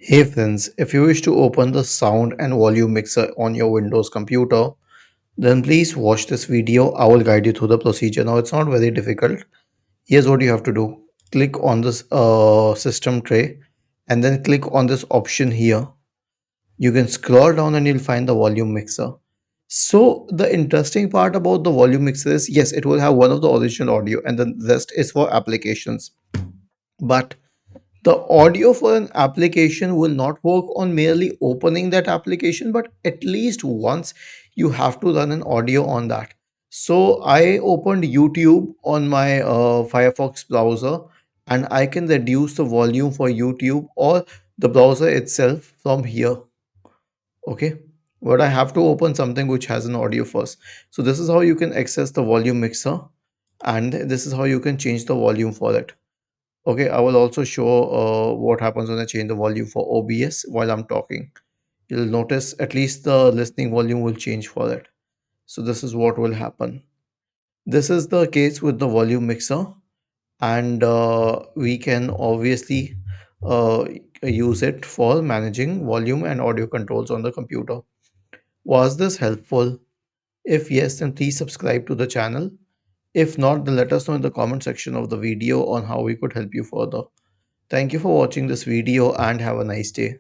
Hey friends, if you wish to open the sound and volume mixer on your Windows computer, then please watch this video. I will guide you through the procedure. Now, it's not very difficult. Here's what you have to do. Click on this system tray and then click on this option here. You can scroll down and you'll find the volume mixer. So the interesting part about the volume mixer is, yes, it will have one of the original audio and the rest is for applications. But the audio for an application will not work on merely opening that application, but at least once you have to run an audio on that. So I opened YouTube on my Firefox browser, and I can reduce the volume for YouTube or the browser itself from here. Okay, but I have to open something which has an audio first. So this is how you can access the volume mixer, and this is how you can change the volume for it. Okay, I will also show what happens when I change the volume for OBS while I'm talking. You'll notice at least the listening volume will change for it. So this is what will happen. This is the case with the volume mixer, and we can obviously uh, use it for managing volume and audio controls on the computer. Was this helpful? If yes, then please subscribe to the channel. If not, then let us know in the comment section of the video on how we could help you further. Thank you for watching this video and have a nice day.